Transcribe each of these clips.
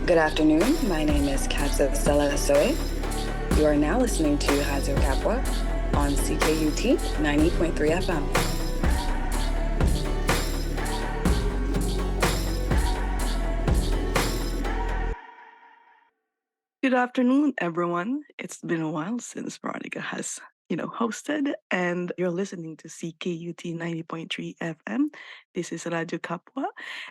Good afternoon. My name is Katya Stella Assoe. You are now listening to Radyo Kapwa on CKUT 90.3 FM. Good afternoon, everyone. It's been a while since Veronica has, hosted, and you're listening to CKUT 90.3 FM. This is Radyo Kapwa,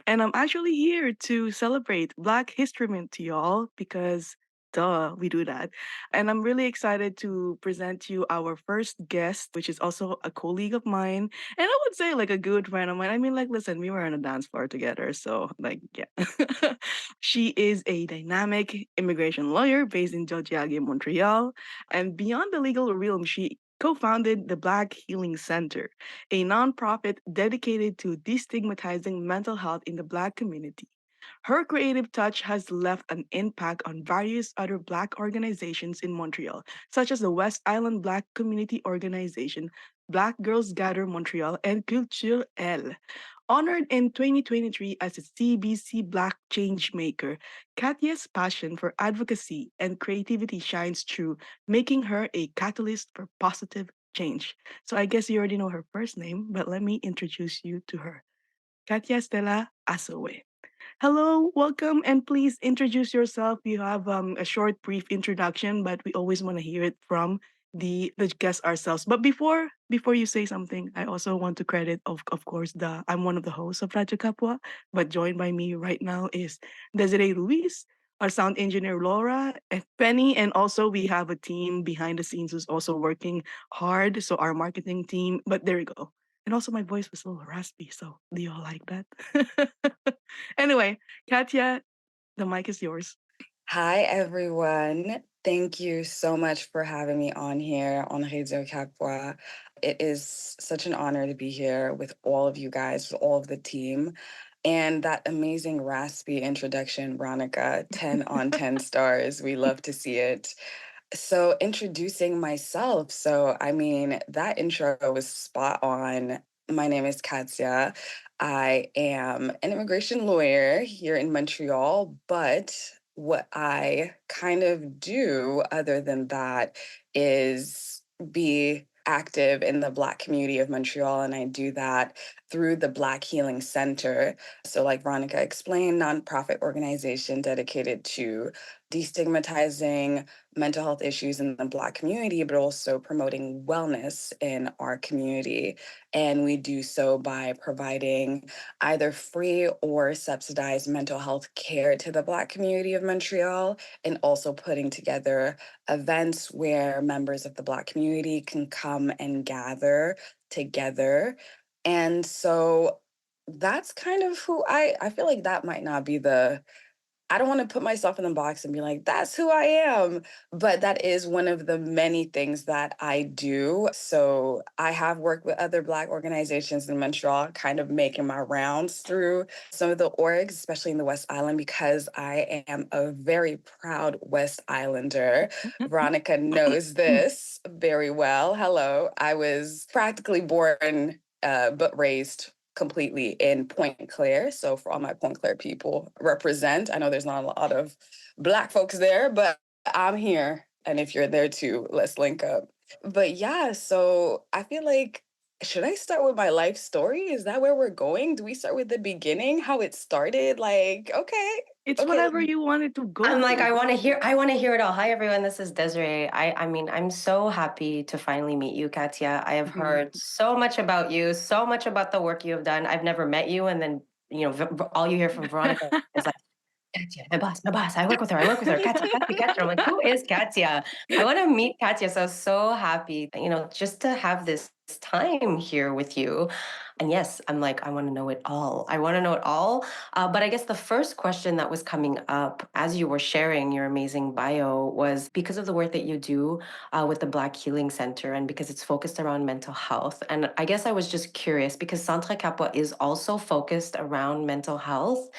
and I'm actually here to celebrate Black History Month to y'all because duh, we do that. And I'm really excited to present to you our first guest, which is also a colleague of mine, and I would say like a good friend of mine. I mean, like, listen, we were on a dance floor together, so like, yeah. She is a dynamic immigration lawyer based in Georgia, Montreal. And beyond the legal realm, she co founded the Black Healing Center, a nonprofit dedicated to destigmatizing mental health in the Black community. Her creative touch has left an impact on various other Black organizations in Montreal, such as the West Island Black Community Organization, Black Girls Gather Montreal, and Culture L. Honored in 2023 as a CBC Black Changemaker, Katya's passion for advocacy and creativity shines through, making her a catalyst for positive change. So I guess you already know her first name, but let me introduce you to her. Katya Stella Assoe. Hello, welcome, and please introduce yourself. You have a short, brief introduction, but we always want to hear it from the guests ourselves. But before you say something, I also want to credit, of course, the I'm one of the hosts of Radyo Kapwa, but joined by me right now is Desiree Ruiz, our sound engineer Laura, and Penny, and also we have a team behind the scenes who's also working hard. So our marketing team. But there we go. And also my voice was a little raspy, so do you all like that? Anyway, Katya, the mic is yours. Hi, everyone. Thank you so much for having me on here on Radio Kapwa. It is such an honor to be here with all of you guys, with all of the team. And that amazing raspy introduction, Veronica, 10 on 10 stars. We love to see it. So, introducing myself. That intro was spot on. My name is Katya. I am an immigration lawyer here in Montreal, but what I kind of do other than that is be active in the Black community of Montreal, and I do that through the Black Healing Center. So, like Veronica explained, nonprofit organization dedicated to destigmatizing mental health issues in the Black community, but also promoting wellness in our community. And we do so by providing either free or subsidized mental health care to the Black community of Montreal, and also putting together events where members of the Black community can come and gather together. And so that's kind of who I feel like that might not be I don't want to put myself in the box and be like, that's who I am. But that is one of the many things that I do. So I have worked with other Black organizations in Montreal, kind of making my rounds through some of the orgs, especially in the West Island, because I am a very proud West Islander. Veronica knows this very well. Hello. I was practically born, but raised completely in Point Claire. So for all my Point Claire people represent, I know there's not a lot of Black folks there, but I'm here. And if you're there too, let's link up. But yeah, so I feel like, should I start with my life story? Is that where we're going? Do we start with the beginning, how it started? Like, okay, It's okay. whatever you wanted to I'm go like, with. I want to hear it all. Hi everyone, this is Desiree. I mean, I'm so happy to finally meet you, Katya. I have heard so much about you, so much about the work you have done. I've never met you, and then all you hear from Veronica is like, Katya, my boss. I work with her. Katya, Katya, Katya. I'm like, who is Katya? I want to meet Katya. So so happy, just to have this time here with you. And yes, I'm like, I want to know it all. I want to know it all. But I guess the first question that was coming up as you were sharing your amazing bio was because of the work that you do with the Black Healing Center and because it's focused around mental health. And I guess I was just curious because Centre Kapwa is also focused around mental health.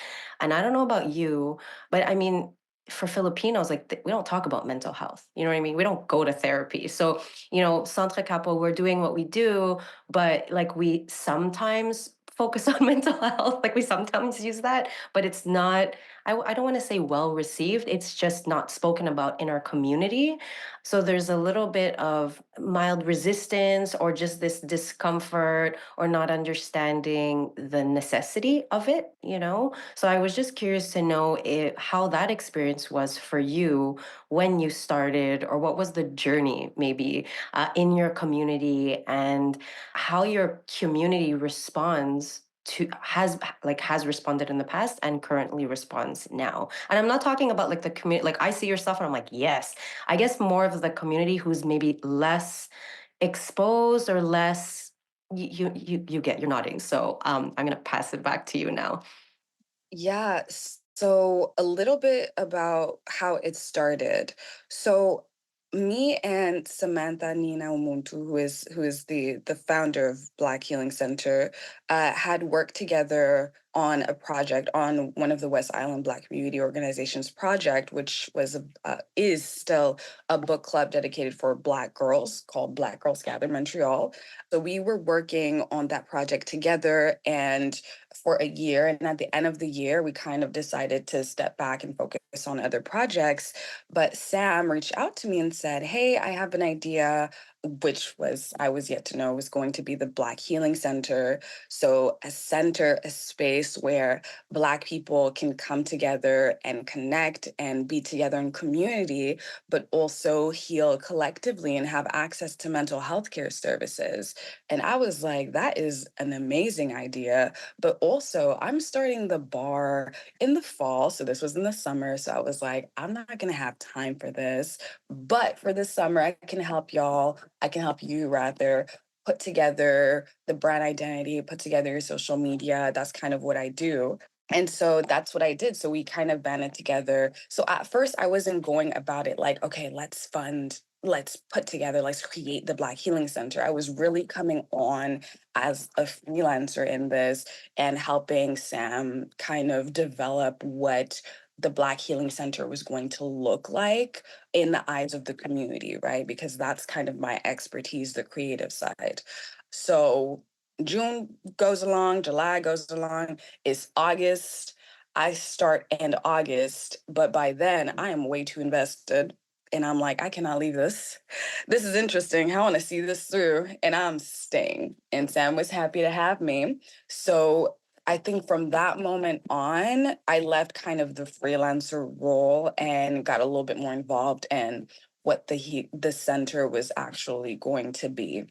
And I don't know about you, but I mean, for Filipinos, like we don't talk about mental health. You know what I mean? We don't go to therapy. So, Centre Kapwa, we're doing what we do, but like we sometimes focus on mental health, like we sometimes use that, but it's not I don't want to say well received. It's just not spoken about in our community. So there's a little bit of mild resistance or just this discomfort or not understanding the necessity of it, you know? So I was just curious to know how that experience was for you when you started, or what was the journey maybe in your community, and how your community responds to has responded in the past and currently responds now. And I'm not talking about like the community, like I see your stuff and I'm like, yes. I guess more of the community who's maybe less exposed or less, you get, you're nodding. So I'm gonna pass it back to you now. Yeah, so a little bit about how it started. So me and Samantha Nina Umuntu, who is the founder of Black Healing Center, had worked together on a project on one of the West Island Black community organizations project, which is still a book club dedicated for Black girls called Black Girls Gather Montreal. So we were working on that project together, and for a year. And at the end of the year, we kind of decided to step back and focus on other projects. But Sam reached out to me and said, "Hey, I have an idea," which was, I was yet to know, was going to be the Black Healing Center. So a center, a space where Black people can come together and connect and be together in community, but also heal collectively and have access to mental health care services. And I was like, that is an amazing idea. But also, I'm starting the bar in the fall. So this was in the summer. So I was like, I'm not going to have time for this. But for the summer, I can help y'all. I can help you rather put together the brand identity, put together your social media. That's kind of what I do. And so that's what I did. So we kind of banded together. So at first, I wasn't going about it like, okay, let's put together, let's create the Black Healing Center. I was really coming on as a freelancer in this and helping Sam kind of develop what the Black Healing Center was going to look like in the eyes of the community, right? Because that's kind of my expertise, the creative side. So June goes along, July goes along, it's August. I start end August, but by then I am way too invested. And I'm like, I cannot leave this. This is interesting. I want to see this through. And I'm staying. And Sam was happy to have me. So I think from that moment on, I left kind of the freelancer role and got a little bit more involved in what the center was actually going to be.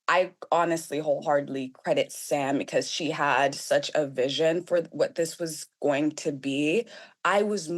I honestly wholeheartedly credit Sam because she had such a vision for what this was going to be. I was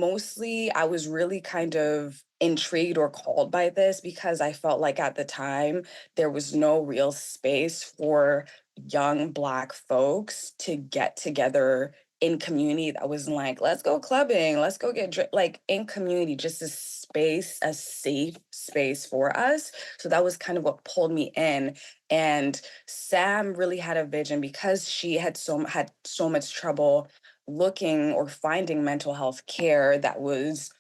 really kind of intrigued or called by this because I felt like at the time there was no real space for young Black folks to get together in community that wasn't like, let's go clubbing, let's go get like in community, just a space, a safe space for us. So that was kind of what pulled me in. And Sam really had a vision because she had so much trouble looking or finding mental health care that was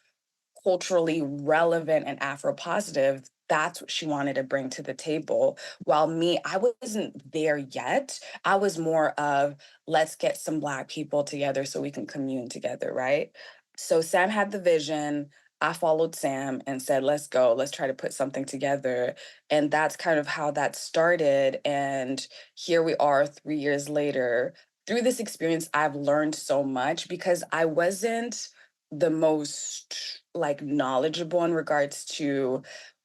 culturally relevant and Afro positive. That's what she wanted to bring to the table. While me, I wasn't there yet. I was more of, let's get some Black people together so we can commune together, right? So Sam had the vision. I followed Sam and said, let's go, let's try to put something together. And that's kind of how that started. And here we are 3 years later. Through this experience, I've learned so much because I wasn't the most like knowledgeable in regards to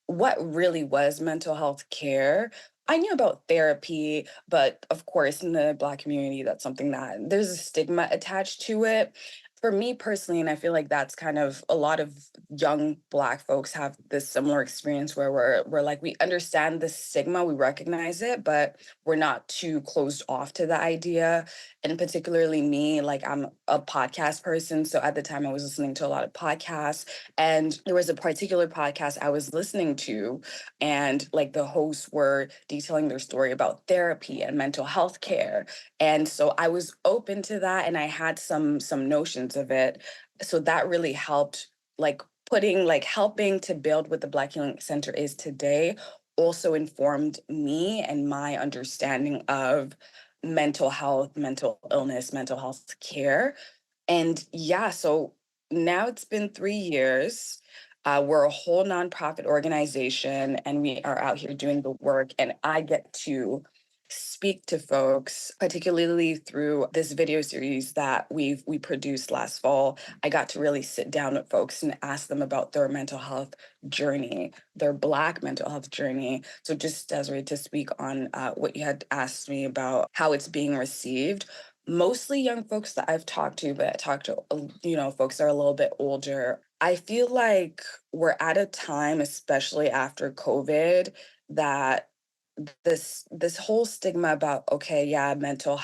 what really was mental health care. I knew about therapy, but of course, in the Black community, that's something that there's a stigma attached to it. For me personally, and I feel like that's kind of a lot of young Black folks have this similar experience where we're like, we understand the stigma, we recognize it, but we're not too closed off to the idea. And particularly me, like I'm a podcast person. So at the time I was listening to a lot of podcasts, and there was a particular podcast I was listening to, and like the hosts were detailing their story about therapy and mental health care. And so I was open to that and I had some notions of it. So that really helped, like helping to build what the Black Healing Center is today also informed me and my understanding of mental health, mental illness, mental health care. And yeah, so now it's been 3 years. We're a whole nonprofit organization, and we are out here doing the work. And I get to speak to folks, particularly through this video series that we produced last fall. I got to really sit down with folks and ask them about their mental health journey, their Black mental health journey. So just Desiree, to speak on what you had asked me about how it's being received, mostly young folks that I've talked to, but I talked to, folks that are a little bit older. I feel like we're at a time, especially after COVID, that this whole stigma about, okay, yeah, mental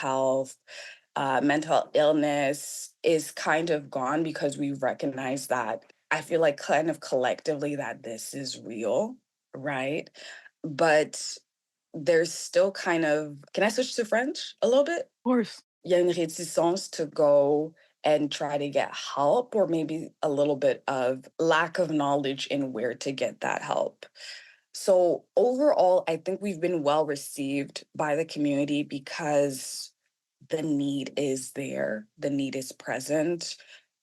illness is kind of gone, because we recognize that, I feel like, kind of collectively, that this is real, right? But there's still kind of, can I switch to French a little bit? Of course. Il y a une réticence to go and try to get help, or maybe a little bit of lack of knowledge in where to get that help. So overall, I think we've been well received by the community because the need is there, the need is present.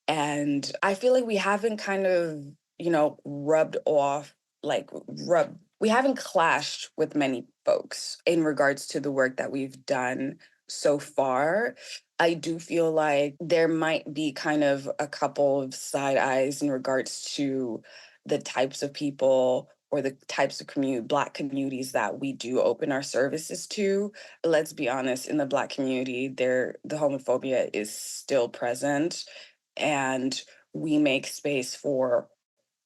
And I feel like we haven't kind of, rubbed off, like, we haven't clashed with many folks in regards to the work that we've done so far. I do feel like there might be kind of a couple of side eyes in regards to the types of people or the types of Black communities that we do open our services to. Let's be honest, in the Black community, the homophobia is still present, and we make space for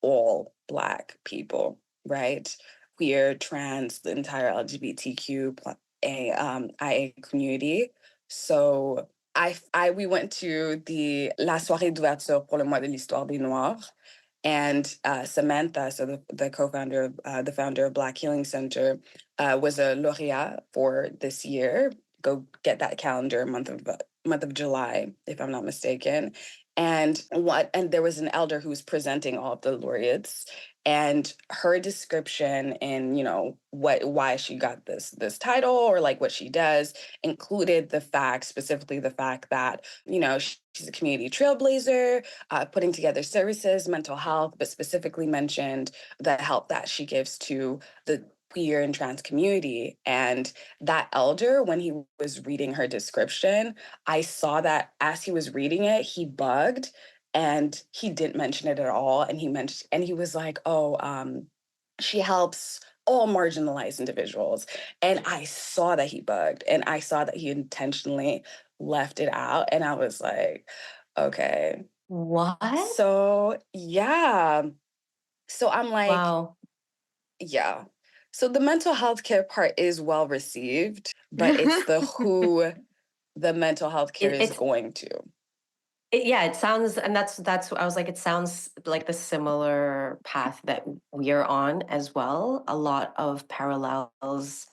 all Black people, right? Queer, trans, the entire LGBTQ IA community. So we went to the La Soirée d'ouverture pour le mois de l'histoire des Noirs, and Samantha, so the co-founder, the founder of Black Healing Center, was a laureate for this year. Go get that calendar, month of July, if I'm not mistaken. And there was an elder who was presenting all of the laureates, and her description and why she got this title, or like what she does, included specifically the fact that she's a community trailblazer, putting together services, mental health, but specifically mentioned the help that she gives to the queer and trans community. And that elder, when he was reading her description, I saw that as he was reading it, he bugged and he didn't mention it at all. And he was like, oh, she helps all marginalized individuals. And I saw that he bugged, and I saw that he intentionally left it out. And I was like, okay. What? So, yeah. So I'm like, Wow. yeah. So the mental health care part is well received, but it's the who the mental health care is It's going to. yeah, it sounds, and that's I was like, it sounds like the similar path that we are on as well. A lot of parallels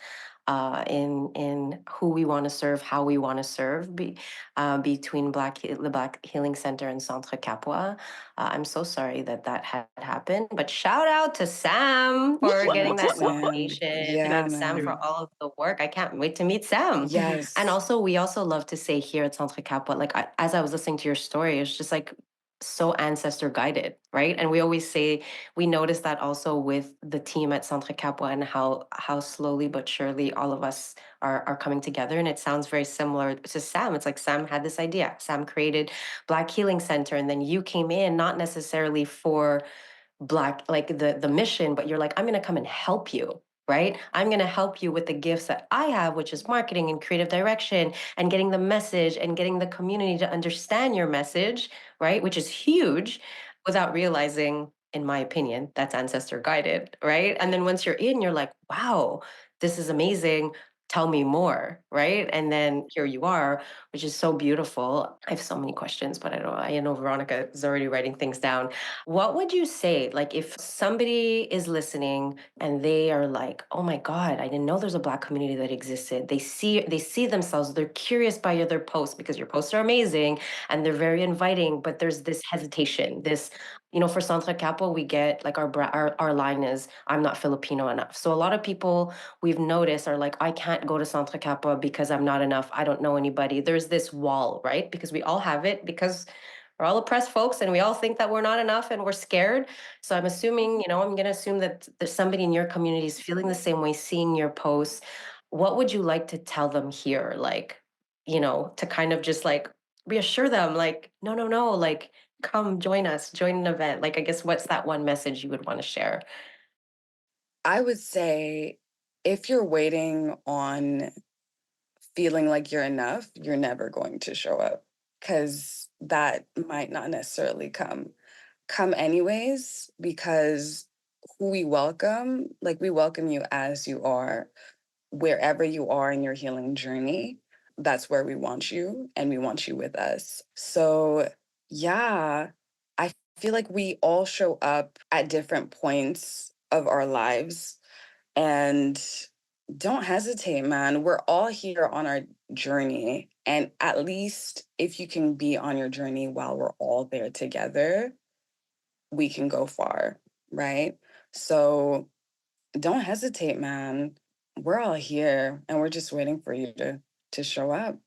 in who we want to serve, how we want to serve, between the Black Healing Center and Centre Kapwa. I'm so sorry that that had happened, but shout out to Sam Whoop, for whoop, Shout getting out to whoop, that whoop, whoop. Sam. nomination. Yeah, And Sam for man. all of the work. I can't wait to meet Sam. And Yes. also, we also love to say here at Centre Kapwa, like as I was listening to your story, it's just like so ancestor guided, right? And we always say we notice that also with the team at Centre Kapwa, and how slowly but surely all of us are coming together. And it sounds very similar to Sam. It's like Sam had this idea. Sam created Black Healing Center, and then you came in not necessarily for Black, like the mission, but you're like, I'm going to come and help you, right? I'm going to help you with the gifts that I have, which is marketing and creative direction, and getting the message and getting the community to understand your message, right? Which is huge, without realizing, in my opinion, that's ancestor guided, right? And then once you're in, you're like, wow, this is amazing. Tell me more, right? And then here you are, which is so beautiful. I have so many questions, but I know Veronica is already writing things down. What would you say, like, if somebody is listening and they are like, "Oh my God, I didn't know there's a Black community that existed." They see themselves. They're curious by your posts, because your posts are amazing and they're very inviting. But there's this hesitation. For Centre Kapwa, we get like our line is, "I'm not Filipino enough." So a lot of people we've noticed are like, "I can't go to Centre Kapwa because I'm not enough. I don't know anybody." There's this wall, right? Because we all have it, because we're all oppressed folks, and we all think that we're not enough, and we're scared. So I'm assuming, I'm going to assume that there's somebody in your community is feeling the same way, seeing your posts. What would you like to tell them here? Like, to kind of just like reassure them, like, no, no, no, like, come join us, join an event. Like, I guess what's that one message you would want to share? I would say if you're waiting on feeling like you're enough, you're never going to show up because that might not necessarily come. Come anyways, because who we welcome, like we welcome you as you are, wherever you are in your healing journey. That's where we want you, and we want you with us. So, yeah, I feel like we all show up at different points of our lives. And don't hesitate, man. We're all here on our journey. And at least if you can be on your journey while we're all there together, we can go far, right? So don't hesitate, man. We're all here and we're just waiting for you to show up.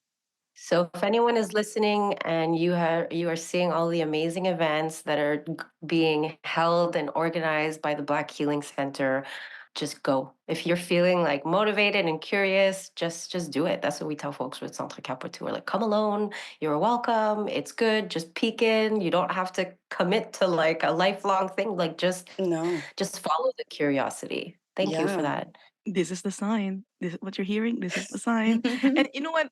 So if anyone is listening and you are seeing all the amazing events that are being held and organized by the Black Healing Center, just go. If you're feeling like motivated and curious, just do it. That's what we tell folks with Centre Kapwa too. We're like, come alone, you're welcome. It's good. Just peek in. You don't have to commit to like a lifelong thing. Like No. just follow the curiosity. Thank you for Yeah. that. This is the sign. This is what you're hearing. This is the sign. And you know what?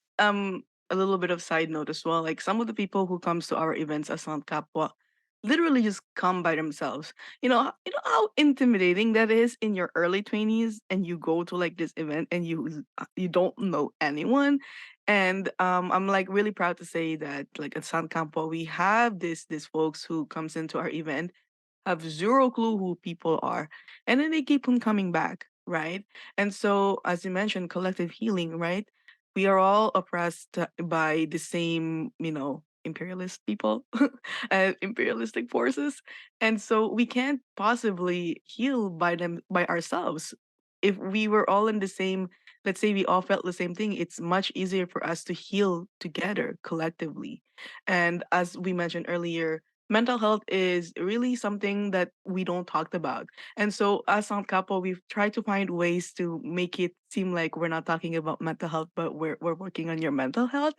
A little bit of side note as well. Like some of the people who comes to our events as Centre Kapwa literally just come by themselves. You know how intimidating that is in your early 20s, and you go to like this event and you don't know anyone. And I'm like really proud to say that like at Centre Kapwa we have this folks who comes into our event, have zero clue who people are, and then they keep on coming back, right? And so, as you mentioned, collective healing, right? We are all oppressed by the same, imperialist people, imperialistic forces, and so we can't possibly heal by ourselves. If we were all in the same, let's say we all felt the same thing, it's much easier for us to heal together collectively. And as we mentioned earlier, mental health is really something that we don't talk about. And so as on Capo, we've tried to find ways to make it seem like we're not talking about mental health, but we're working on your mental health.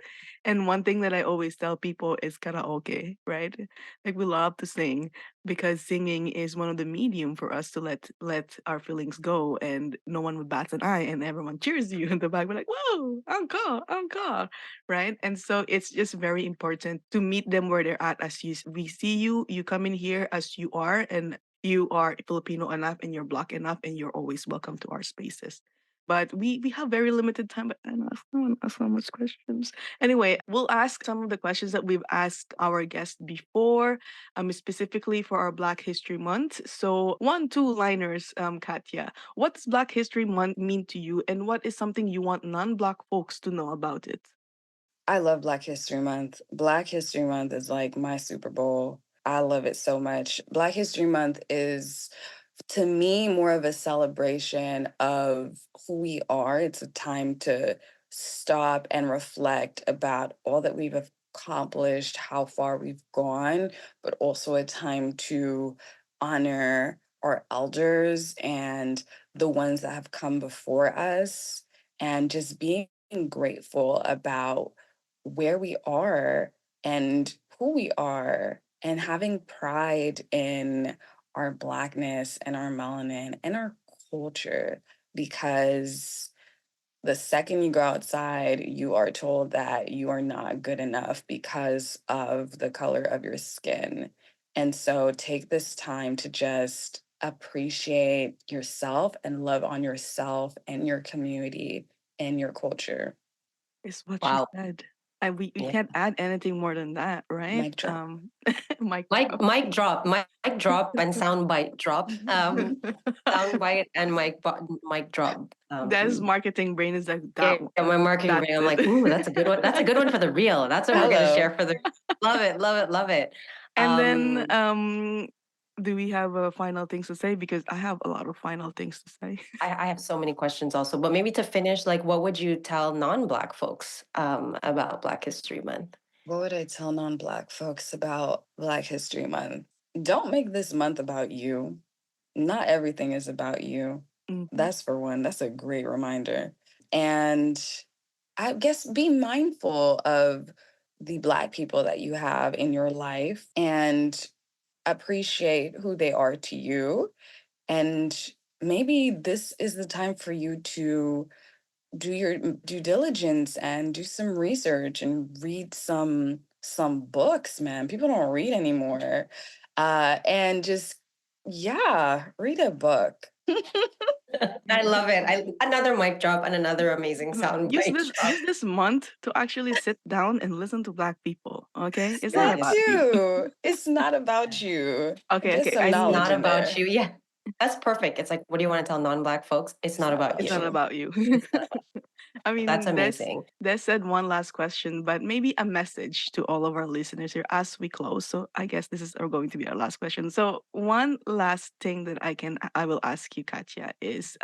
And one thing that I always tell people is karaoke, right? Like we love to sing because singing is one of the medium for us to let our feelings go, and no one would bat an eye and everyone cheers you in the back. We're like, whoa, encore, encore, right? And so it's just very important to meet them where they're at. We see you, you come in here as you are, and you are Filipino enough and you're Black enough, and you're always welcome to our spaces. But we have very limited time, but I don't want to ask so much questions. Anyway, we'll ask some of the questions that we've asked our guests before, specifically for our Black History Month. So, one, two liners, Katya. What does Black History Month mean to you, and what is something you want non Black folks to know about it? I love Black History Month. Black History Month is like my Super Bowl. I love it so much. Black History Month is, to me, more of a celebration of who we are. It's a time to stop and reflect about all that we've accomplished, how far we've gone, but also a time to honor our elders and the ones that have come before us, and just being grateful about where we are and who we are, and having pride in our Blackness and our melanin and our culture. Because the second you go outside, you are told that you are not good enough because of the color of your skin. And so take this time to just appreciate yourself and love on yourself and your community and your culture. Is what she Wow. said. And we Yeah. can't add anything more than that, right? Mic drop. Mic Mic drop. mic drop, mic drop, and sound bite drop. Sound bite and mic drop. That's marketing brain is like Yeah, that. my marketing That's brain. I'm it. like, ooh, that's a good one. That's a good one for the reel. That's what we're gonna share Hello. for the. Love it, love it, love it. And then, Um, do we have final things to say? Because I have a lot of final things to say. I have so many questions also, but maybe to finish, like, what would you tell non-Black folks about Black History Month? What would I tell non-Black folks about Black History Month? Don't make this month about you. Not everything is about you. Mhm. That's for one. That's a great reminder. And I guess be mindful of the Black people that you have in your life and appreciate who they are to you. And maybe this is the time for you to do your due diligence and do some research and read some books, man. People don't read anymore. And just yeah, read a book. I Yeah. love it. Another mic drop and another amazing sound Use bite this drop. use this month to actually sit down and listen to Black people. Okay, it's not That about Guys, you. too. It's not about you. Okay, Get okay. some I it's need knowledge not in about there. you. Yeah, that's perfect. It's like, what do you want to tell non-black folks? It's It's not not about It's about not you. you. about you. It's not about. I That's mean, amazing. there's said one last question, but maybe a message to all of our listeners here as we close. So I guess this is going to be our last question. So one last thing that I will ask you, Katya, is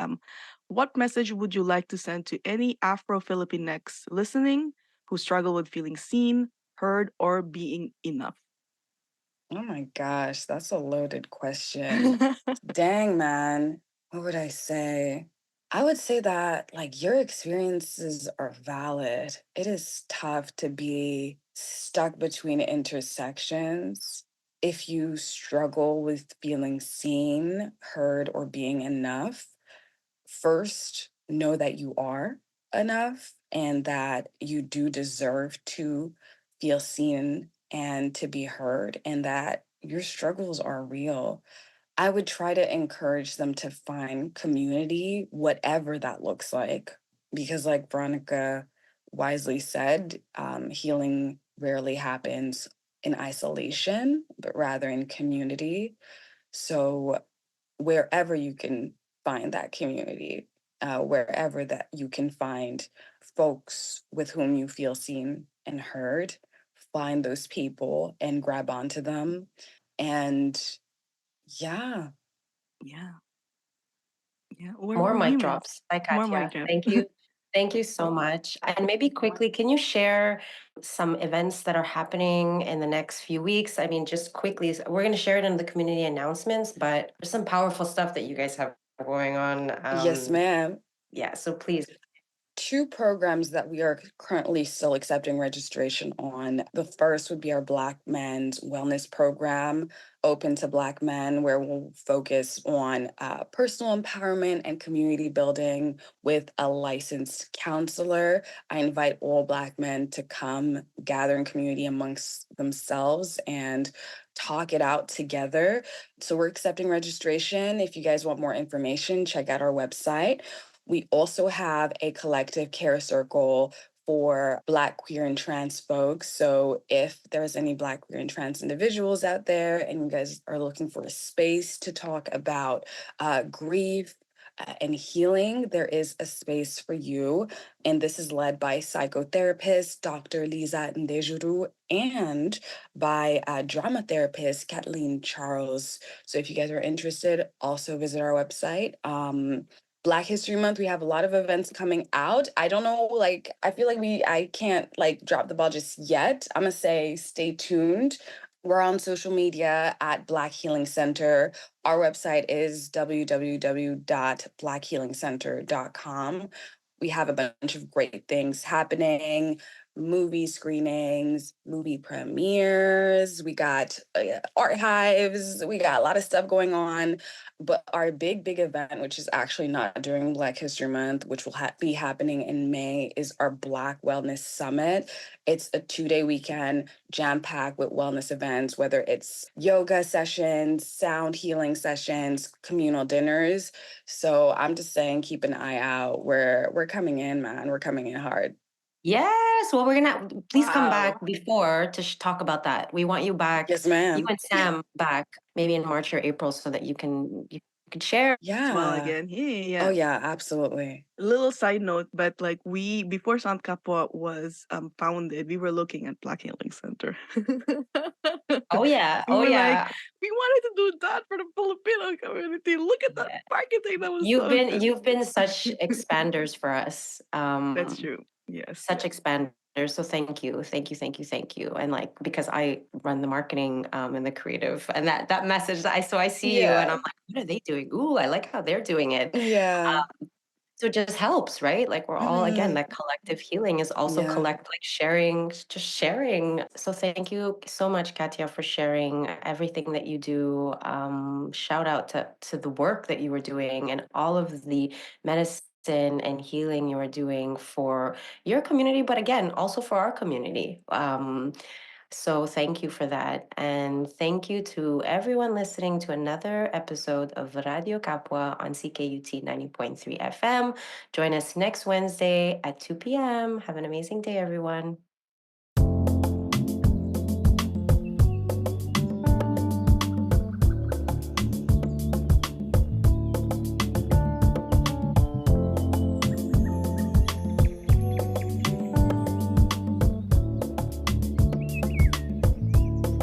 what message would you like to send to any Afro Filipinx listening who struggle with feeling seen, heard, or being enough? Oh my gosh, that's a loaded question. Dang, man. What would I say? I would say that like your experiences are valid. It is tough to be stuck between intersections. If you struggle with feeling seen, heard, or being enough, first know that you are enough and that you do deserve to feel seen and to be heard, and that your struggles are real. I would try to encourage them to find community, whatever that looks like. Because, like Veronica wisely said, healing rarely happens in isolation, but rather in community. So, wherever you can find that community, wherever that you can find folks with whom you feel seen and heard, find those people and grab onto them. And yeah, Yeah, yeah. Where More about mic you, Miss? drops. Hi, More mic Katya. drop. Thank you. Thank you so much. And maybe quickly, can you share some events that are happening in the next few weeks? I mean, just quickly, we're going to share it in the community announcements, but there's some powerful stuff that you guys have going on. yes, ma'am. Yeah, so please. Two programs that we are currently still accepting registration on. The first would be our Black Men's Wellness Program, open to Black men, where we'll focus on personal empowerment and community building with a licensed counselor. I invite all Black men to come gather in community amongst themselves and talk it out together. So we're accepting registration. If you guys want more information, check out our website. We also have a collective care circle for Black, queer, and trans folks. So if there's any Black, queer, and trans individuals out there and you guys are looking for a space to talk about grief, and healing, there is a space for you. And this is led by psychotherapist Dr. Liza Ndejuru and by drama therapist Kathleen Charles. So if you guys are interested, also visit our website. Black History Month, we have a lot of events coming out. I don't know, like, I feel like I can't like drop the ball just yet. I'm gonna say stay tuned. We're on social media at Black Healing Center. Our website is www.blackhealingcenter.com. We have a bunch of great things happening, movie screenings, movie premieres. We got art hives. We got a lot of stuff going on. But our big event, which is actually not during Black History Month, which will be happening in May, is our Black Wellness Summit. It's a 2-day weekend jam packed with wellness events, whether it's yoga sessions, sound healing sessions, communal dinners. So I'm just saying, keep an eye out. We're coming in, man. We're coming in hard. Yes. Well, we're gonna please come back Wow. before to talk about that. We want you back, Yes, you ma'am. and Sam back, maybe in March or April, so that you could share. Smile Yeah. again. Yeah, Oh, yeah. yeah, absolutely. Little side note, but like we before Centre Kapwa was founded, we were looking at Black Healing Center. Oh yeah. We Oh were like, yeah. we wanted to do that for the Filipino community. Look at that Yeah. marketing that was so good. You've been such expanders for us. That's true. Yes, Such yes. expanders. So thank you. And like because I run the marketing and the creative and that message I see you and I'm Yeah. like, what are they doing? Ooh, I like how they're doing it. Yeah. So it just helps, right? Like we're all again, Mhm. that collective healing is also Yeah. collect like sharing, just sharing. So thank you so much, Katya, for sharing everything that you do. Shout out to the work that you were doing and all of the medicine and healing you are doing for your community, but again, also for our community. So thank you for that. And thank you to everyone listening to another episode of Radio Kapwa on CKUT 90.3 FM. Join us next Wednesday at 2 p.m. Have an amazing day, everyone.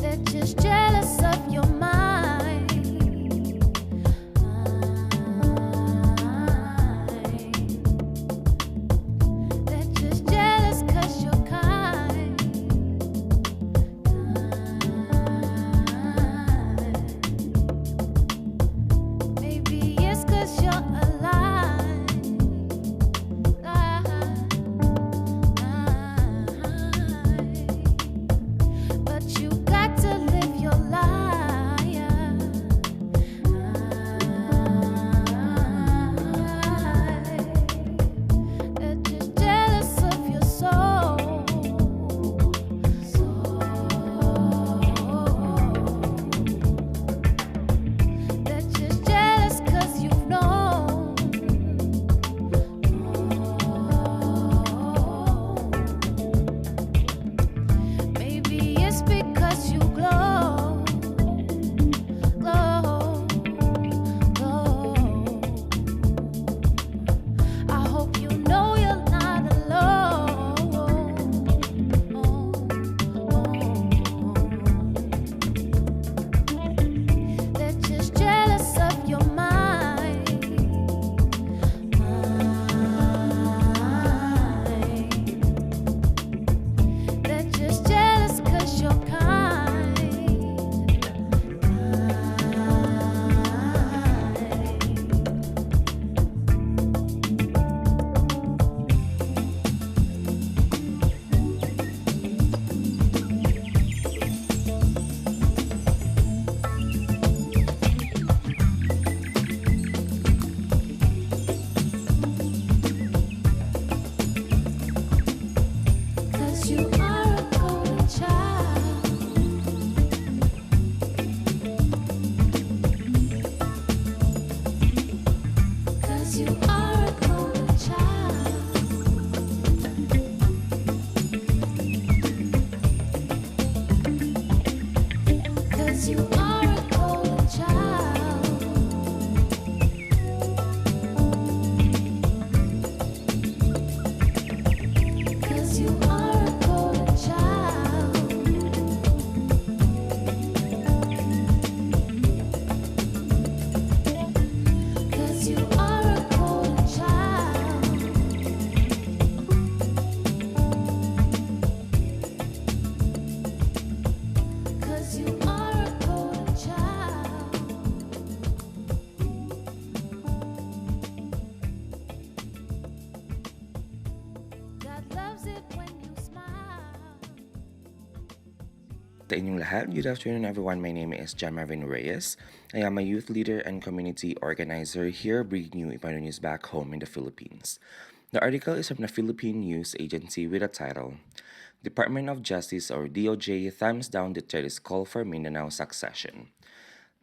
They're just jealous of your mind. They're just jealous 'cause you're kind. Maybe it's 'cause you're alive. But you got to live your life. They're just jealous of your soul. They're just jealous 'cause you've known. Maybe it's because you glow, glow, glow. I hope you know you're not alone. They're just jealous of your mind. They're just jealous 'cause you're kind. Cause you are a golden child. Cause you are a golden child. Cause you are a golden child. Cause you are a golden child. Cause you are a golden child. Cause you are a golden child. God loves it when you smile. Sa inyong lahat, good afternoon everyone. My name is Jan Marvin Reyes. I am a youth leader and community organizer here bringing you Ipano News back home in the Philippines. The article is from the Philippine News Agency with a title, Department of Justice or DOJ thumbs down Duterte's call for Mindanao succession.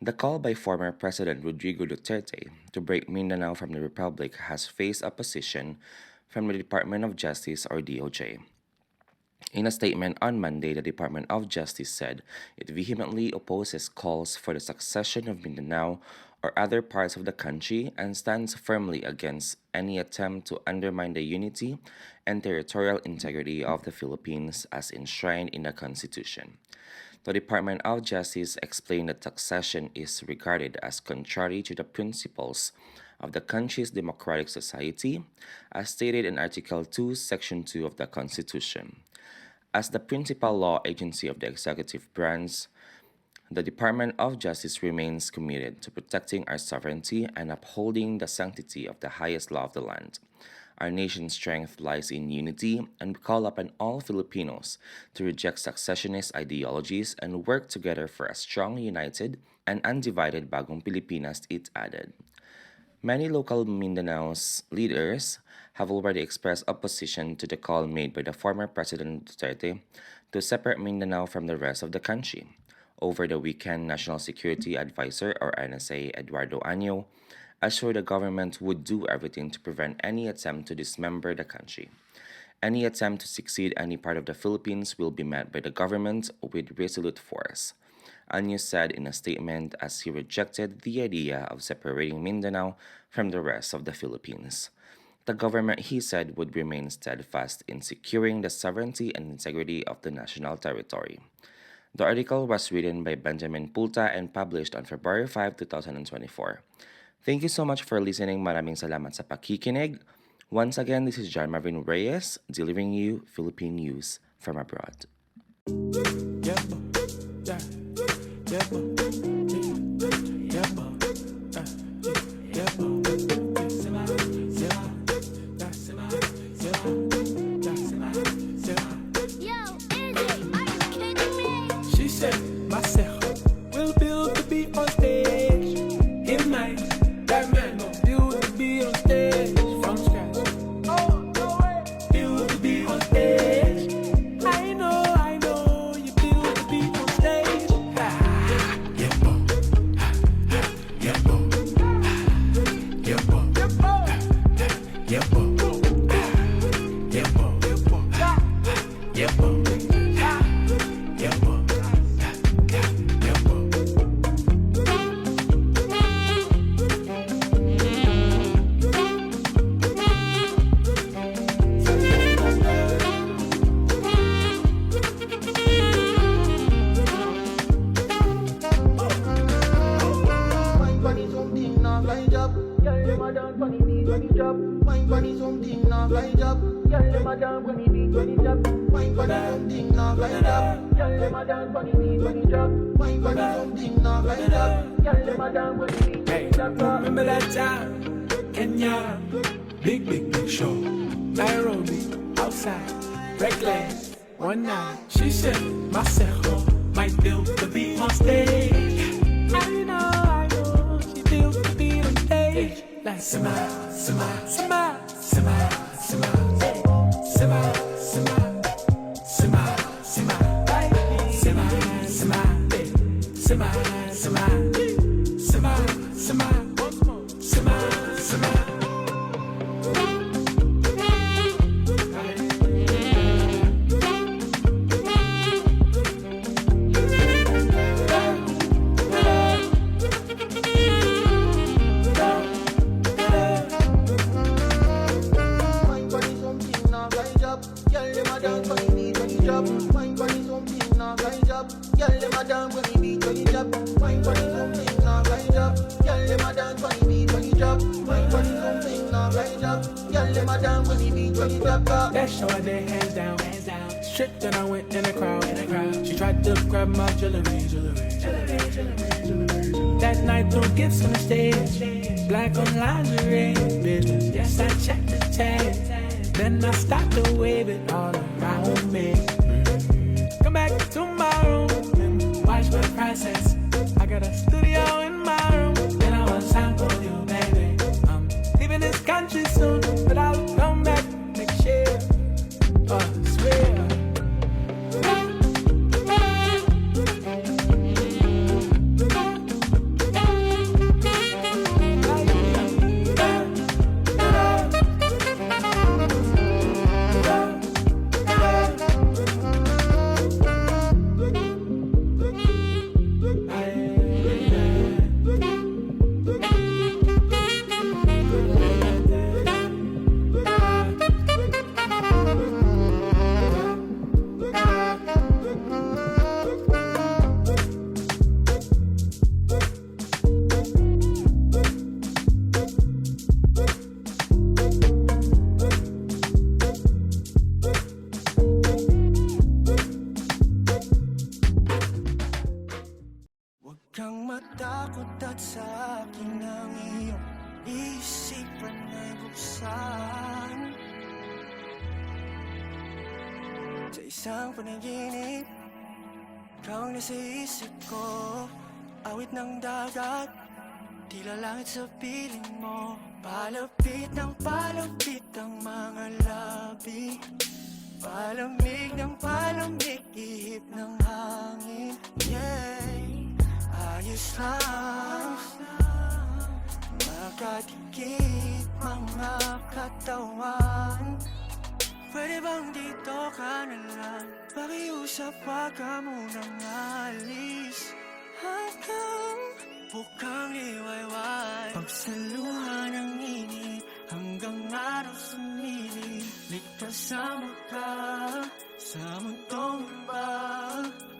The call by former President Rodrigo Duterte to break Mindanao from the Republic has faced opposition from the Department of Justice or DOJ. In a statement on Monday, the Department of Justice said it vehemently opposes calls for the succession of Mindanao or other parts of the country and stands firmly against any attempt to undermine the unity and territorial integrity of the Philippines as enshrined in the Constitution. The Department of Justice explained that succession is regarded as contrary to the principles of the country's democratic society, as stated in Article 2, Section 2 of the Constitution. As the principal law agency of the executive branch, the Department of Justice remains committed to protecting our sovereignty and upholding the sanctity of the highest law of the land. Our nation's strength lies in unity, and we call upon all Filipinos to reject successionist ideologies and work together for a strong, united, and undivided Bagong Pilipinas, it added. Many local Mindanao's leaders have already expressed opposition to the call made by the former President Duterte to separate Mindanao from the rest of the country. Over the weekend, National Security Advisor or NSA Eduardo Año assured the government would do everything to prevent any attempt to dismember the country. Any attempt to succeed any part of the Philippines will be met by the government with resolute force. Año said in a statement as he rejected the idea of separating Mindanao from the rest of the Philippines. The government, he said, would remain steadfast in securing the sovereignty and integrity of the national territory. The article was written by Benjamin Pulta and published on February 5, 2024. Thank you so much for listening. Maraming salamat sa pakikinig. Once again, this is John Marvin Reyes, delivering you Philippine news from abroad. Hey, remember that time? Kenya, big show. Nairobi, outside, reckless. One night, she said, Masejo might build the beat on stage. I know, she feels the beat on stage. Like smile, smile, smile, smile, smile, smile, smile, smile, smile, right? Smile, smile, smile, smile. That show I did hands down. Stripped and I went in the crowd. She tried to grab my jewelry. That night, threw gifts on the stage. Black on lingerie business. Yes, I checked the tag. Then I stopped to wave it all around me. Come back to my room and watch my process. I got a studio in my room. Then I want time for you, baby. I'm leaving this country soon, but I'll come back next year. I swear. isang panaginip. Ikaw ang nasa isip ko, awit ng dagat, tila langit sa piling mo. Palapit ng palapit ang mga labi, palamig ng palamig, ihip ng hangin. Yeah, ayos lang, makadikit mga katawan. Pwede bang dito ka na lang? Pakiusap, wag ka munang alis. Hanggang bukang liwayway, pagsaluhan ng init, hanggang araw sumili. Ligtas sa maka, sa mundong iba.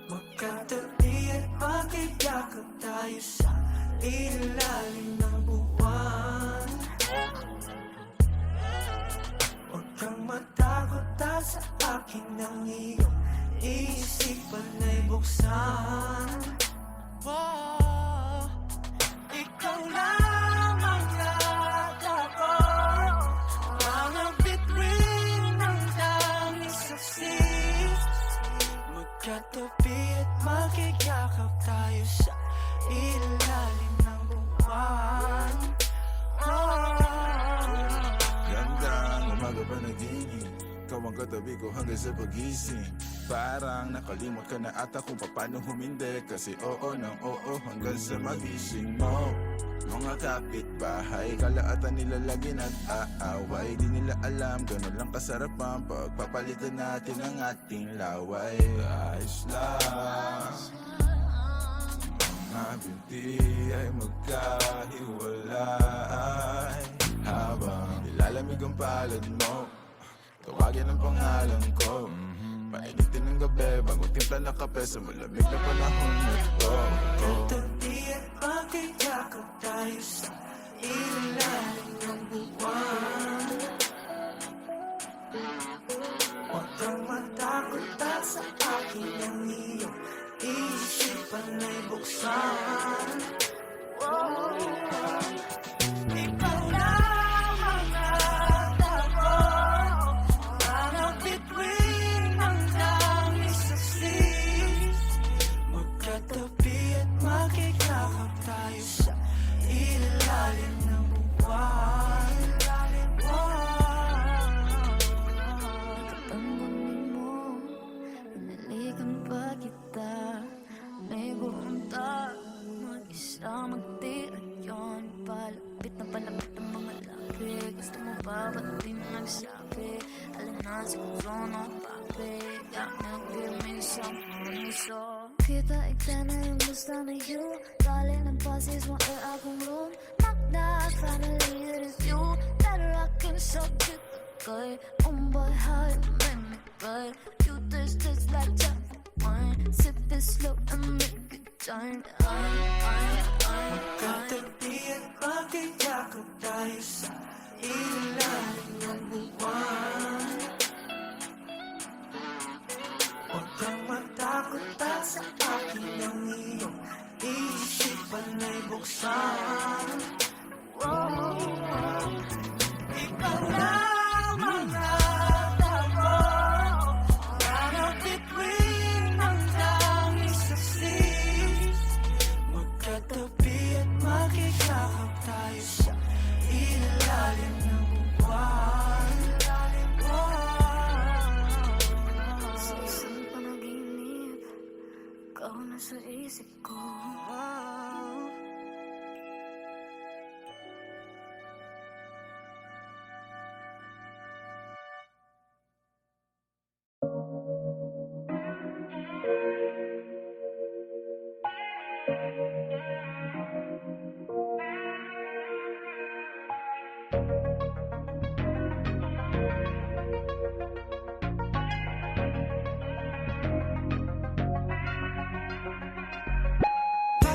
Magkatabi at magkayakap tayo sa ilalim ng buwan. Huwag kang matakot sa akin ng iyong isipan ay buksan. Wow, ikaw lamang lahat ako, mga bituin ng langit sa sea. Magkatabi at magkayakap tayo sa ilalim ng buwan. Gandang umaga pa naginip, ikaw ang katabi ko hanggang sa pagising. Parang nakalimot ka na ata kung paano humindi, kasi oo nang oo hanggang sa magising mo. Mga kapitbahay, kalaatan nila lagi nag-aaway. Di nila alam, ganun lang kasarap ang pagpapalitan natin ang ating laway. Ayos lang, mga binti ay magkahiwalay. Habang nilalamig ang palad mo, tawagin ang pangalan ko. Painitin ng gabi, bagong timpla na kape sa malamig na panahon na to. Katabi at magkayakap tayo sa ilalim ng buwan. Huwag kang matakot at sa akin ang iyong isipan ay buksan. Ikaw lamang at ako, mga bituin ng langit sa sea. Magkatabi at magkayakap tayo sa ilalim ng buwan. Kapamdamin mo, inalikan pa kita. May bumunta, mag-isa magtira yun. Palapit na palapit ang mga labi. Gusto mo ba ba't di mo nagsabi? Alin na siguro no papi, got me feeling something so. Kita ikta na yung gusto na you, darling ang passes mo ay akong room. Knock knock, finally it is you, that rockin' so cute. Kay boy, how you make me good. You taste like wine, sip this slow and make it turn. Magkatabi at magkayakap tayo sa ilalim ng buwan. Huwag kang matakot at sa akin ang iyong isipan ay buksan. Ikaw lamang at ako, mga bituin ng langit sa sea. Magkatabi at magkayakap tayo sa ilalim ng buwan. Sa isang panaginip, ikaw na sa isip ko.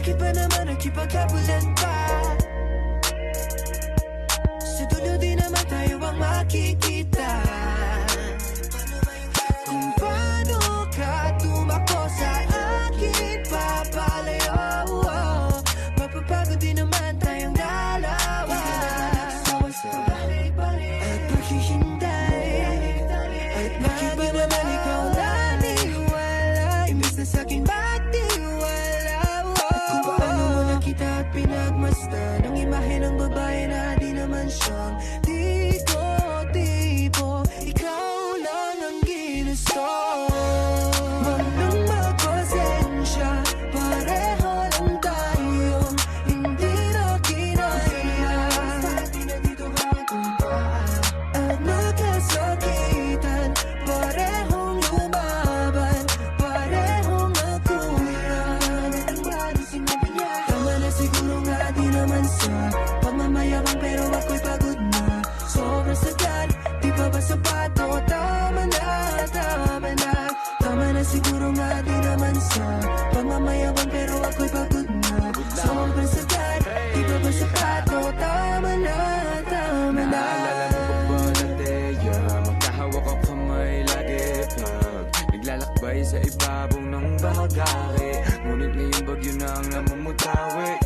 Bakit ba naman nagkipagkabulan pa? Sa dulo di naman tayo ang makikita. Kung paano ka tumakbo sa akin papalayo, mapapagod din naman tayong dalawa. At paghihintay, at bakit ba naman ikaw lang ginusto. Wag nang magpasensya, pareho lang tayo, hindi na kinaya. Di na dito matumpaan at nagkasakitan, parehong lumaban, parehong nagkuyan. Tama na siguro nga di naman sa pagmamayabang, pero ako'y pagod na. Sobrang sagad, di pa ba sapato? Tama na, tama na. Tama na siguro nga di naman sa pagmamayabang, pero ako'y pagod na. Sobrang sagad, di pa ba sapato? Tama na, tama na. Naalala mo ba dati, magkahawak ang kamay lagi pag naglalakbay sa ibabaw ng bahagari. Ngunit ngayong bagyo na ang namumutawi.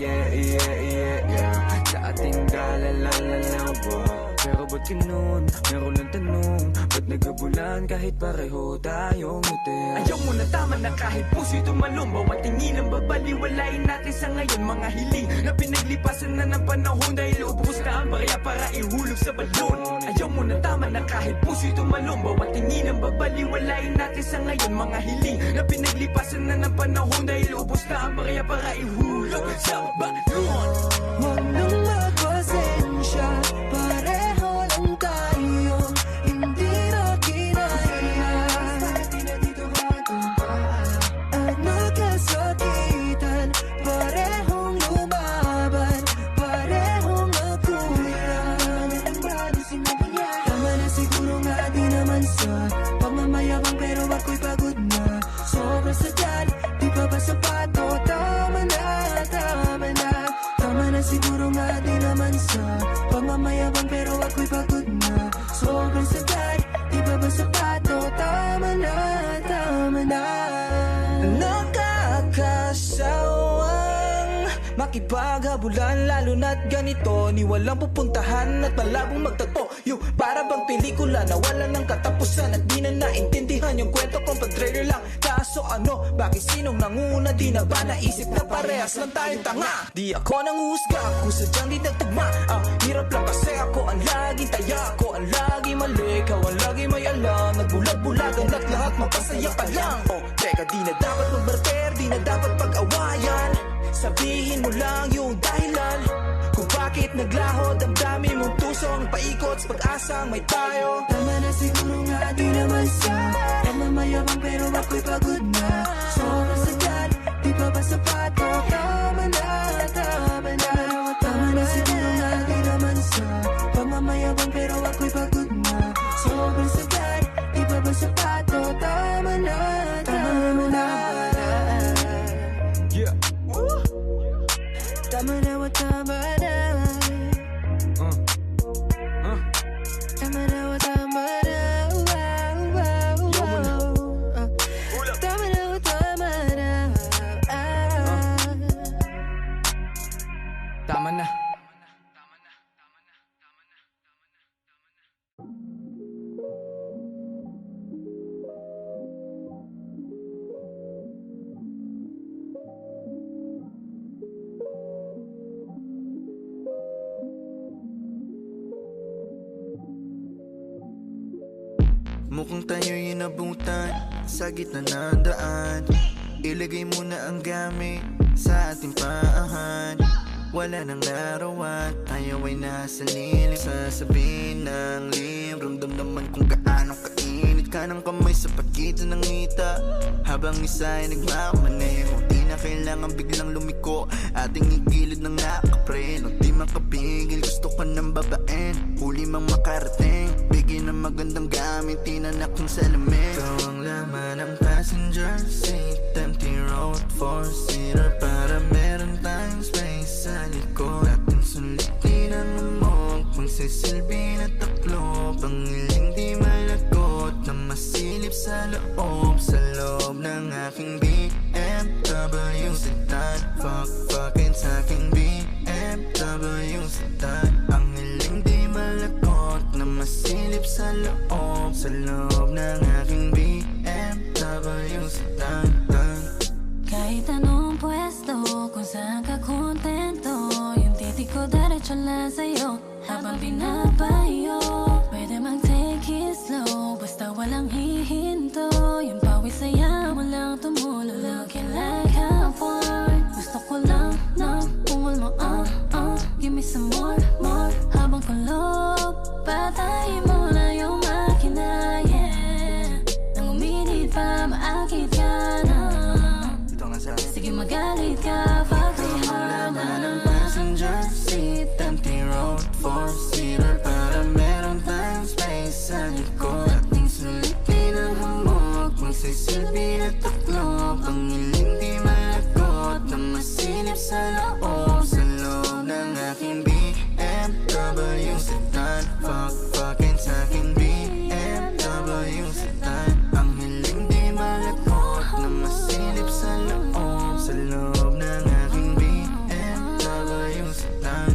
Sa ating dalalalawa. Pero ba't ganun? Meron ng tanong, ba't nagabulan kahit pareho tayong ngiti? Ayaw mo na, tama na kahit puso'y tumalong. Bawat tingin ang babaliwalain natin sa ngayon. Mga hiling na pinaglipasan na ng panahon, dahil ubos na ang barya para ihulog sa balon. Ayaw mo na, tama na kahit puso'y tumalong. Bawat tingin ang babaliwalain natin sa ngayon. Mga hiling na pinaglipasan na ng panahon, dahil ubos na ang barya para ihulog sa balon. Wag nang magpasensya, pareho lang tayo, hindi na kinaya. Di na dito matumpaan at nagkasakitan, parehong lumaban, parehong nagkuyan. Tama na siguro nga di naman sa pagmamayabang, pero ako'y pagod na. Sobrang sagad, di pa ba sapato? Tama na, tama na. Tama na siguro nga di naman sa pagmamayabang, pero ako'y pagod na. Sobrang sagad, di pa ba sapato? Tama na, tama na. Nakakasawang makipaghabulan, lalo na't ganito, ni walang pupuntahan at malabong magtagpo. Yung para bang pelikula na wala ng katapusan, at di na naintindihan yung kwento kung pag-trailer lang. Kaso ano, bakit sinong nanguna? Di na ba naisip na parehas lang tayong tanga? Di ako nanguhusga, kung sadyang di nagtugma. Ang hirap lang kasi ako ang laging taya, ako ang laging mali, ikaw ang laging may alam. Nagbulag-bulagan at lahat mapasaya pa lang. Oh, teka, di na dapat magbarter, di na dapat pag-awayan. Sabihin mo lang yung dahilan kung bakit naglaho damdamin mong tusong paikot sa pag-asang may tayo. Tama na siguro nga di naman sa pagmamayabang, pero ako'y pagod na. Sobrang sagad, di pa ba sapato? Tama na, tama na. Tama na siguro nga di naman sa pagmamayabang, pero ako'y pagod na. Sobrang sagad, di pa ba sapato? Tama na, tama na. Yeah. Tama na, tama na. Tama na, tama na. Tama na, tama na. Tama na. Mukhang tayo'y inabutan sa gitna ng daan. Ilagay mo na ang gamit sa ating paahan. Wala nang larawan, tayo ay nasa lilim. Sasabihin ng librong damdaman kung gaano kainit ka ng kamay sa pagitan ng ngita. Habang isa ay nagmamaneho, di na kailangan biglang lumiko. Ating igilid ng nakapreno, di makapigil, gusto ka ng babaen. Huli mang makarating, bigyan ng magandang gamit, tinanak kong salamin. Ikaw ang laman ng passenger seat, empty road, four-seater, para meron tayong space sa likod. Ating sulitin ang amok, magsisilbi na taklob. Ang hiling di malagot na masilip sa loob. Sa loob ng aking BMW sedan, fuck-fuckin' sa aking BMW sedan. Ang hiling di malagot na masilip sa loob. Sa loob ng aking BMW sedan. Kahit anong pwesto, kung saan ka kontento, yung titik ko diretso lang sa'yo. Habang binabayo, pwede mag-take it slow, basta walang hihinto. sa more habang kulob. Patayin mo na yung makina, yeah. Nang uminit pa, maakit ka na. Sige magalit ka, fuck the harm na. Passenger seat, empty road, four-seater para meron tayong space sa likod. Ating sulipin ang hamog, magsisilbi at taklop. Ang ilim di malagot na masilip sa loob. Sa loob ng aking BMW sedan. Fucking sa aking BMW sedan. Ang ilim di malagot na masilip sa loob. Sa loob ng aking BMW sedan.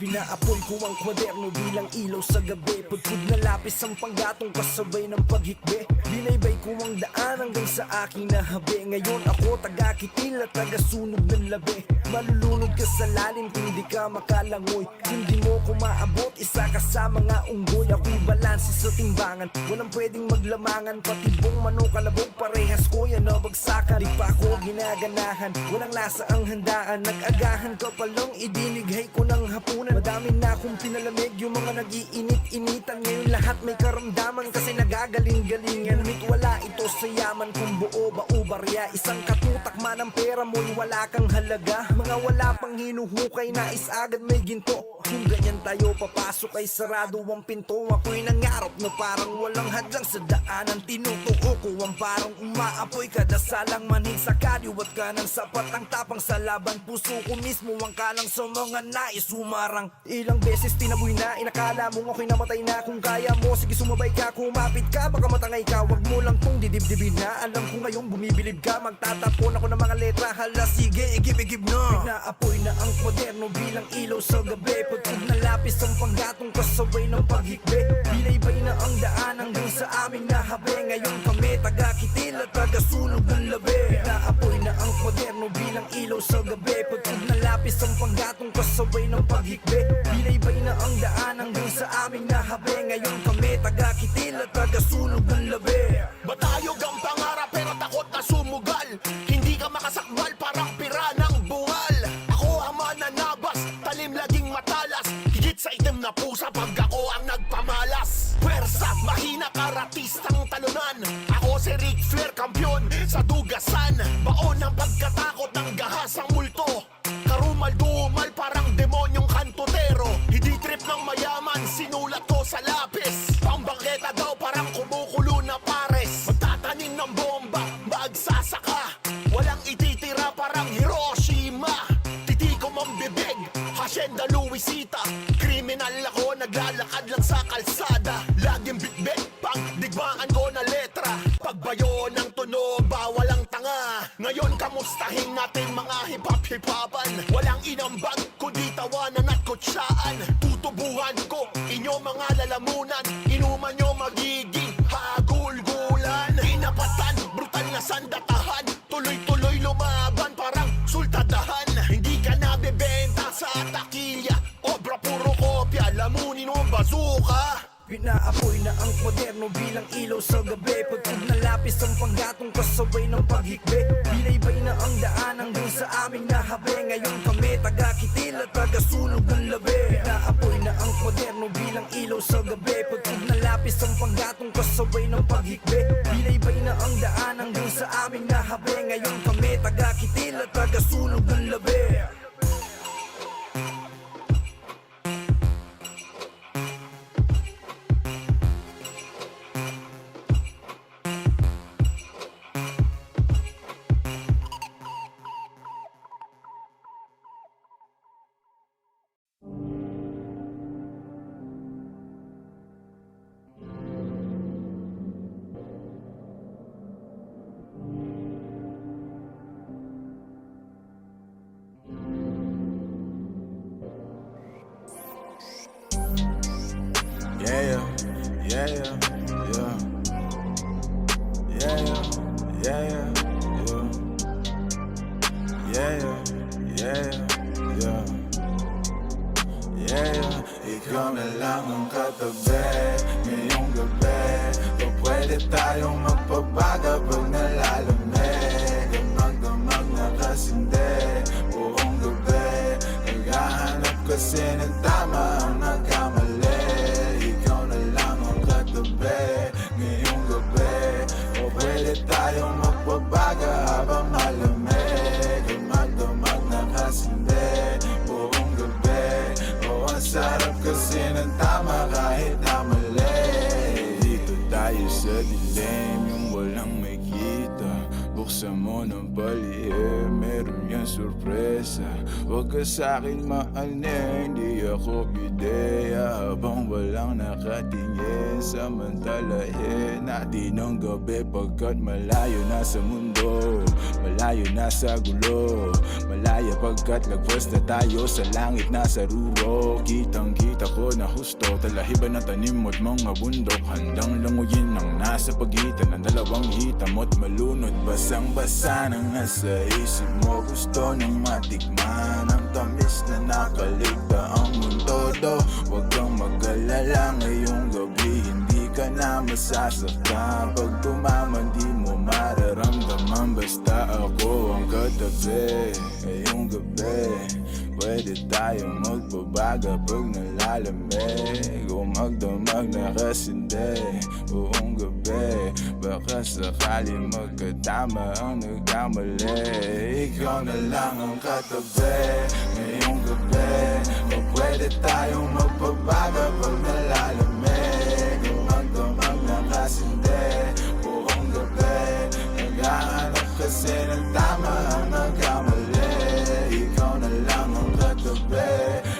Pinaapoy ko ang kwaderno bilang ilaw sa gabi. Pudpud na lapis ang panggatong kasabay ng paghikbi. Binaybay ko ang daan hanggang sa aking nahabi. Ngayon ako taga-kitil at taga-sunog ng labi. Malulunod ka sa lalim kung di ka makalangoy. Hindi mo ko maabot, isa ka sa mga unggoy. Ako'y balanse sa timbangan, walang pwedeng maglamangan. Patibong manok, kalabog, parehas ko yan nabagsakan. Di pa ako ginaganahan, walang lasa ang handaan. Nag-agahan ka palang idinighay ko ng hapunan. Madami na akong pinalamig, yung mga nag-iinit-initan. Ngayon lahat may karamdaman kasi nagagaling-galingan. Ngunit wala ito sa yaman kung buo ba o barya. Isang katutak man ang pera mo'y wala kang halaga. Mga wala pang hinuhukay, nais agad may ginto. Kung ganyan tayo papasok ay sarado ang pinto. Ako'y nangarap na parang walang hadlang sa daanan. Tinutuko ko ang parang umaapoy. Kada salang manhid sa kaliwat ka ng sapat ang tapang sa laban. Puso ko mismo ang kalang sa mga nais humarang. Ilang beses tinaboy na, inakala mong ako'y namatay na. Kung kaya mo, sige sumabay ka, kumapit ka, baka matangay ka. Wag mo lang tong didibdibin na. Alam ko ngayong bumibilib ka, magtatapon ako ng mga letra. Hala sige, igib-igib na. Pinaapoy na ang kwaderno bilang ilaw sa gabi. Pagpud na lapis ang panggatong kasabay ng paghikbi. Binaybay na ang daan hanggang sa aming nahabi. Ngayon kami taga-kitil at taga-sunog ng labi. Pinaapoy na ang kwaderno bilang ilaw sa gabi. Pagpud na lapis ang panggatong kasabay ng paghikbi. Binaybay na ang daan hanggang sa aming nahabi. Ngayon kami taga-kitil at taga-sunog ng labi. Matayog ang pangarap pero takot na sumugal. Hindi ka makasakmal parang pira ng bungal. Ako ang mananabas, talim laging matalas. Higit sa itim na pusa pag ako ang nagpamalas. Pwersa, mahina karatistang talunan. Ako si Ric Flair, kampiyon sa dugasan. Baon ng pagkatakot ng gahasang multo. Karumal-dumal parang demonyong kantutero. Hindi trip ng mayaman, sinulat ko sa lapis. Pambangketa daw parang kumukulo na pares. Magtatanim ng bomba, magsasaka. Walang ititira parang Hiroshima. Titikom ang bibig, Hacienda Luisita. Kriminal ako, naglalakad lang sa kalsada. Laging bitbit, pang digmaan ko na letra. Pagbayo ng tunog, bawal ang tanga. Ngayon kamustahin natin mga hip-hop-hip-hopan. Walang inambag, kundi tawanan at kutsaan. Tutubuhan ko, inyo mga lalamunan. Inuman nyo magiging hagulgulan. Inapatan, brutal na sandatahan. Tuloy-tuloy lumaban, parang sultadahan. Hindi ka nabibenta sa takilya. Obra puro kopya, lamunin mo bazooka. Pinaapoy na ang kwaderno bilang ilaw sa gabi. Pagpud na lapis ang panggatong kasabay ng paghikbi. Binaybay na ang daan hanggang sa aming nahabi. Ngayon kami taga-kitil at taga-sunog ng labi. Pinaapoy na ang kwaderno bilang ilaw sa gabi. Pagpud na lapis ang panggatong kasabay ng paghikbi. Binaybay na ang daan hanggang sa aming nahabi. Ngayon kami taga-kitil at taga-sunog ng labi. yeah, yeah, yeah, yeah. Yeah, ikaw na lang ang katabi ngayong gabi. O pwede tayong magpabaga pag nalalamig. Damag-damag na kasindi buong gabi. Naghahanap kasi ng tama ang nagkamali. Ikaw na lang ang katabi ngayong gabi. O pwede tayong magpabaga habang malamig. Damag-damag na kasindi buong gabi. Sarap kasi ng tama kahit na mali. Dito tayo sa dilim, yung walang may kita. Buksan mo ng palihim, meron yan sorpresa. Huwag ka sa'kin maanin, di ako bideya. Habang walang nakatingin, samantalahin natin ang gabi. Pagkat malayo na sa mundo, malayo na sa gulo. Malaya pagkat lagpas na tayo sa langit na sa ruro. Kitang kita ko na husto, talahiban ng tanim mo't mga bundok. Handang languyin ang nasa pagitan ng dalawang hita mo't malunod. Basang-basa nang nasa isip mo, gusto nang matikman ang tamis na nakaligta ang mundo do. Huwag kang mag-alala ngayong gabi, hindi ka na masasaktan. Pag tumaman di mo mararamdaman, basta ako ang katabi ngayong gabi. Pwede tayong magbabaga pag nalalamig. O magdamag na kasindi buong gabi. Baka sakali magkatama ang nagkamali. Ikaw na lang ang katabi ngayong gabi. O pwede tayong magbabaga pag nalalamig. O magdamag na kasindi buong gabi. Naghahanap kasi ng tama ang nagkamali. Ikaw na lang ang katabi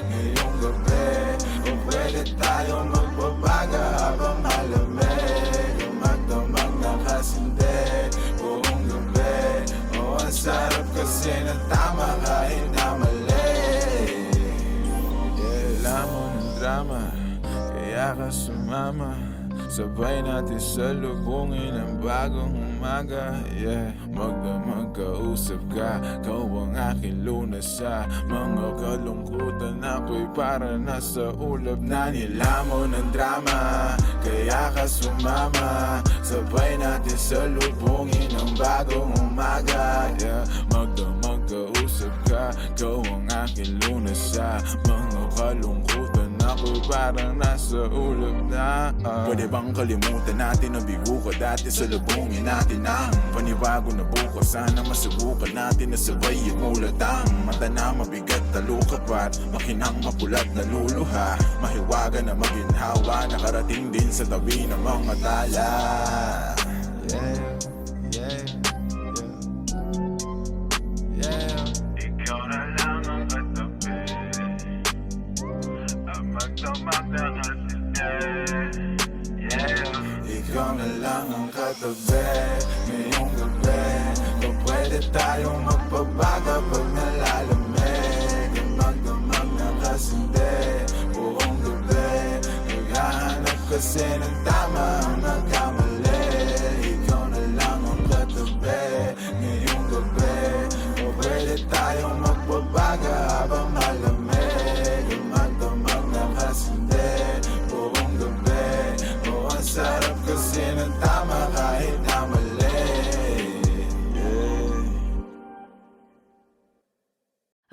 ngayong gabi. O pwede tayong magbabaga habang malamig. O magdamag na kasindi buong gabi. O ang sarap kasi ng tama kahit na mali. Kailangan mo ng drama, kaya ka sumama. Sabay natin salubungin ang bagong umaga. Yeah, magdamag kausap ka, kau ang aking lunas sa mga kalungkutan. Ako'y para nasa ulap na nilamon ng drama. Kaya ka sumama, sabay natin salubungin ang bagong umaga. Yeah, magdamag kausap ka, kau ang aking lunas sa mga kalungkutan. Ako'y parang nasa ulap na Pwede bang kalimutan natin na bigo ka dati? Salubungin natin ang panibago na bukas. Sana masubukan natin na sabay imulat ang mata na mabigat na lukapat. Makinang mapulat na luluha, mahiwaga na maginhawa. Nakarating din sa tabi ng mga tala. Yeah, yeah, yeah, yeah. Ikaw na lang ang katabi. Magdamag na kasindi. Yeah. Ikaw na lang ang katabi ngayong gabi. O pwede tayong magpabaga pag nalalamig. Magdamag na kasindi buong gabi. Naghahanap kasi ng tama ang nagkamali. Ikaw na lang ang katabi ngayong gabi. O pwede tayong magpabaga habang malamig. Buong gabi. O ang sarap kasi ng tama kahit na mali.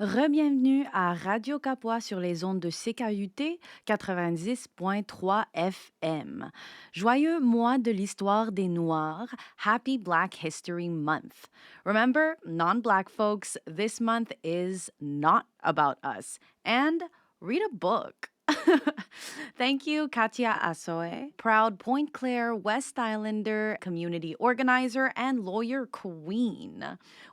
Re-bienvenue à Radio Kapwa sur les ondes de CKUT 90.3 FM. Joyeux mois de l'histoire des Noirs. Happy Black History Month. Remember, non-Black folks, this month is not about us. And read a book. Thank you, Katya Assoe, proud Point Claire West Islander community organizer and lawyer queen.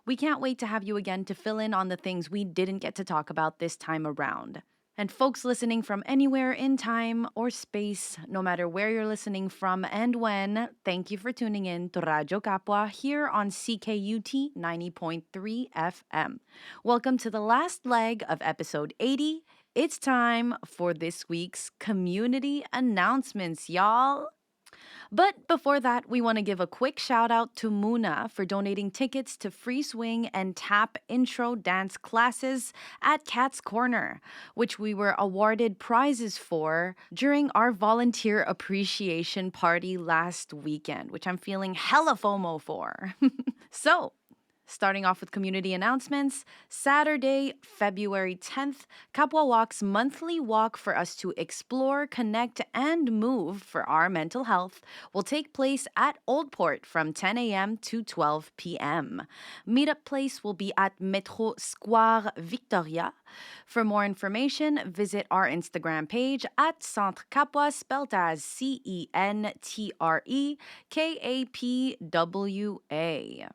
We can't wait to have you again to fill in on the things we didn't get to talk about this time around. And folks listening from anywhere in time or space, no matter where you're listening from and when, thank you for tuning in to Radyo Kapwa here on CKUT 90.3 FM. Welcome to the last leg of episode 80. It's time for this week's community announcements, y'all. But before that, we want to give a quick shout out to Muna for donating tickets to free swing and tap intro dance classes at Cat's Corner, which we were awarded prizes for during our volunteer appreciation party last weekend, which I'm feeling hella FOMO for. So, starting off with community announcements, Saturday, February 10th, Kapwa Walk's monthly walk for us to explore, connect, and move for our mental health will take place at Old Port from 10 a.m. to 12 p.m. Meetup place will be at Metro Square Victoria. For more information, visit our Instagram page at Centre Kapwa, spelled as CENTREKAPWA.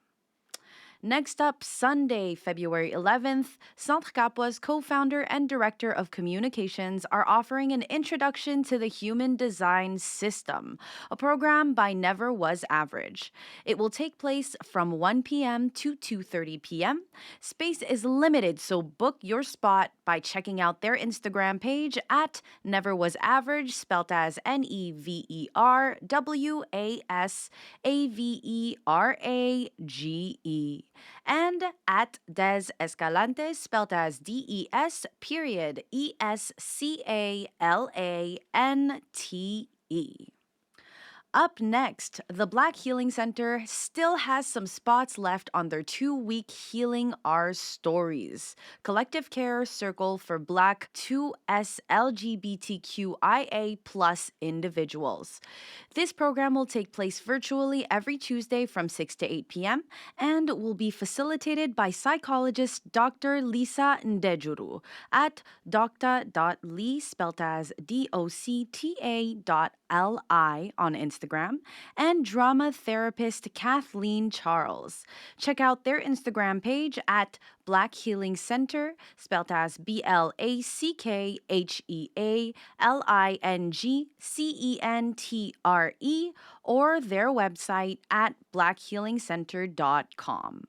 Next up, Sunday, February 11th, Centre Kapwa's co-founder and director of communications are offering an introduction to the Human Design System, a program by Never Was Average. It will take place from 1 p.m. to 2:30 p.m. Space is limited, so book your spot by checking out their Instagram page at Never Was Average, spelled as NEVERWASAVERAGE, and at Des Escalante, spelled as DES period ESCALANTE. Up next, the Black Healing Center still has some spots left on their 2-week Healing Our Stories collective care circle for Black 2S LGBTQIA plus individuals. This program will take place virtually every Tuesday from 6 to 8 p.m. and will be facilitated by psychologist Dr. Lisa Ndejuru at docta.lee, spelled as DOCTA.LI on Instagram, and drama therapist Kathleen Charles. Check out their Instagram page at Black Healing Center, spelled as BLACKHEALINGCENTRE, or their website at blackhealingcenter.com.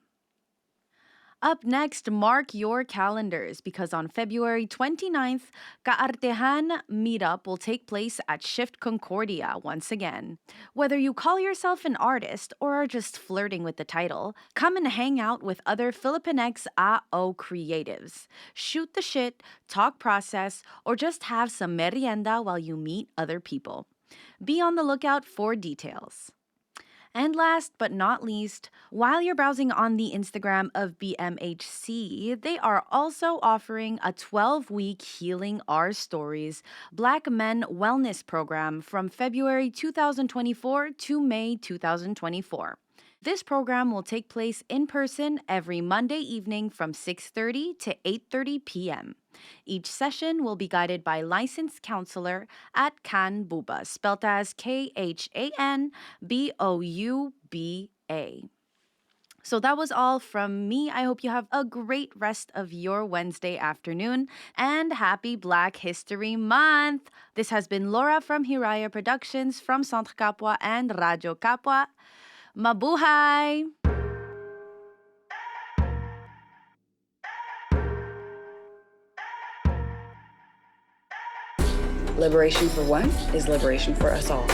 Up next, mark your calendars because on February 29th, Kaartehan Meetup will take place at Shift Concordia once again. Whether you call yourself an artist or are just flirting with the title, come and hang out with other Filipinx AO creatives. Shoot the shit, talk process, or just have some merienda while you meet other people. Be on the lookout for details. And last but not least, while you're browsing on the Instagram of BMHC, they are also offering a 12-week Healing Our Stories Black Men Wellness Program from February 2024 to May 2024. This program will take place in person every Monday evening from 6:30 to 8:30 p.m. Each session will be guided by licensed counselor at Kan Buba, spelled as KHANBOUBA. So that was all from me. I hope you have a great rest of your Wednesday afternoon and happy Black History Month. This has been Laura from Hiraya Productions from Centre Kapwa and Radyo Kapwa. Mabuhay! Liberation for one is liberation for us all.